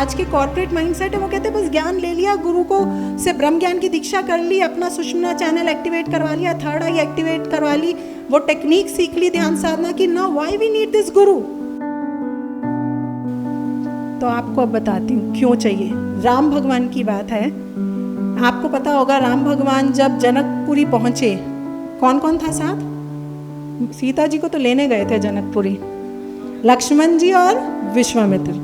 आज के corporate mindset है, वो कहते हैं बस ज्ञान ले लिया, गुरु को से ब्रह्म ज्ञान की दीक्षा कर ली, अपना सुषुम्ना चैनल एक्टिवेट करवा लिया, थर्ड आई एक्टिवेट करवा ली, वो टेक्निक सीख ली ध्यान साधना की, now why we need this guru. तो आपको अब बताती हूँ क्यों चाहिए। राम भगवान की बात है, आपको पता होगा राम भगवान जब जनकपुरी पहुंचे, कौन कौन था साथ? सीता जी को तो लेने गए थे जनकपुरी, लक्ष्मण जी और विश्वामित्र।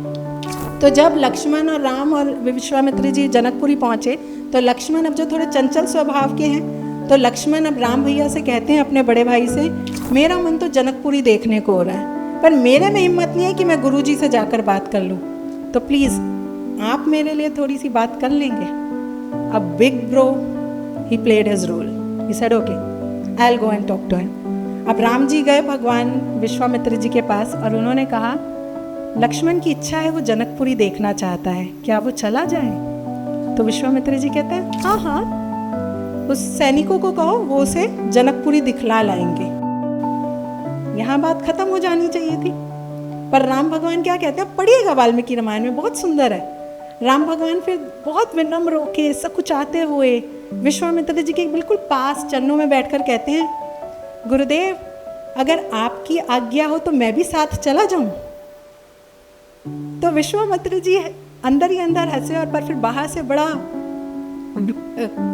तो जब लक्ष्मण और राम और विश्वामित्र जी जनकपुरी पहुंचे, तो लक्ष्मण अब जो थोड़े चंचल स्वभाव के हैं, तो लक्ष्मण अब राम भैया से कहते हैं अपने बड़े भाई से, मेरा मन तो जनकपुरी देखने को हो रहा है, पर मेरे में हिम्मत नहीं है कि मैं गुरुजी से जाकर बात कर लूँ, तो प्लीज़ आप मेरे लिए थोड़ी सी बात कर लेंगे। अब big bro he played his role, he said okay I will go and talk to him. अब राम जी गए भगवान विश्वामित्र जी के पास और उन्होंने कहा लक्ष्मण की इच्छा है, वो जनकपुरी देखना चाहता है, क्या वो चला जाए? तो विश्वामित्र जी कहते हैं हाँ हाँ, उस सैनिकों को कहो वो उसे जनकपुरी दिखला लाएंगे। यहाँ बात खत्म हो जानी चाहिए थी, पर राम भगवान क्या कहते हैं, पढ़िएगा वाल्मीकि रामायण में, बहुत सुंदर है। राम भगवान फिर बहुत विनम्र होके सब कुछ आते हुए विश्वामित्र जी के बिल्कुल पास चरणों में बैठकर कहते हैं गुरुदेव अगर आपकी आज्ञा हो तो मैं भी साथ चला जाऊं। तो विश्वामित्र जी अंदर ही अंदर हंसे और पर फिर बाहर से बड़ा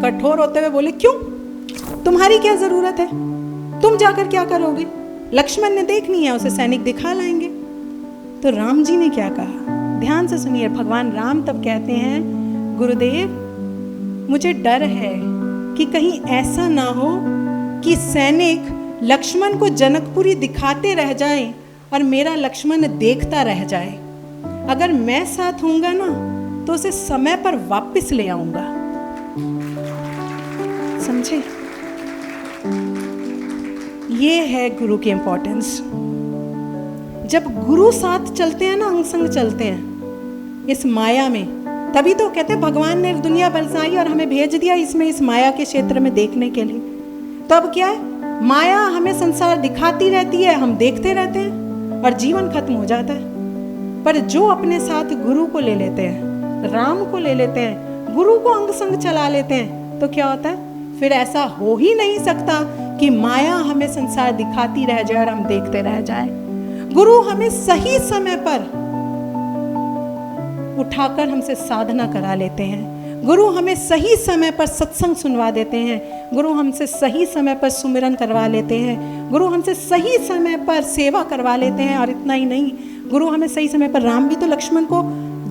कठोर होते हुए बोले क्यों, तुम्हारी क्या जरूरत है, तुम जाकर क्या करोगे, लक्ष्मण ने देखनी है, उसे सैनिक दिखा लाएंगे। तो राम जी ने क्या कहा, ध्यान से सुनिए। भगवान राम तब कहते हैं गुरुदेव मुझे डर है कि कहीं ऐसा ना हो कि सैनिक लक्ष्मण को जनकपुरी दिखाते रह जाएं और मेरा लक्ष्मण देखता रह जाए। अगर मैं साथ होऊंगा ना तो उसे समय पर वापस ले आऊंगा। समझे? ये है गुरु की इंपॉर्टेंस। जब गुरु साथ चलते हैं ना, अंग संग चलते हैं इस माया में, तभी तो कहते हैं भगवान ने दुनिया बरसाई और हमें भेज दिया इसमें, इस माया के क्षेत्र में देखने के लिए। तो अब क्या है, माया हमें संसार दिखाती रहती है, हम देखते रहते हैं और जीवन खत्म हो जाता है। पर जो अपने साथ गुरु को ले लेते हैं, राम को ले लेते हैं, गुरु को अंग संग चला लेते हैं, तो क्या होता है, फिर ऐसा हो ही नहीं सकता कि माया हमें संसार दिखाती रह जाए और हम देखते रह जाए। गुरु हमें सही समय पर उठाकर हमसे साधना करा लेते हैं, गुरु हमें सही समय पर सत्संग सुनवा देते हैं, गुरु हमसे सही समय पर सुमिरन करवा लेते हैं, गुरु हमसे सही समय पर सेवा करवा लेते हैं। और इतना ही नहीं, गुरु हमें सही समय पर, राम भी तो लक्ष्मण को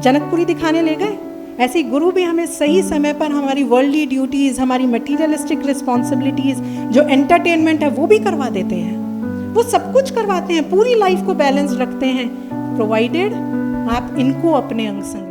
जनकपुरी दिखाने ले गए, ऐसे ही गुरु भी हमें सही समय पर हमारी वर्ल्डली ड्यूटीज़, हमारी मटीरियलिस्टिक रिस्पॉन्सिबिलिटीज़, जो एंटरटेनमेंट है वो भी करवा देते हैं। वो सब कुछ करवाते हैं, पूरी लाइफ को बैलेंस रखते हैं, प्रोवाइडेड आप इनको अपने अंग संग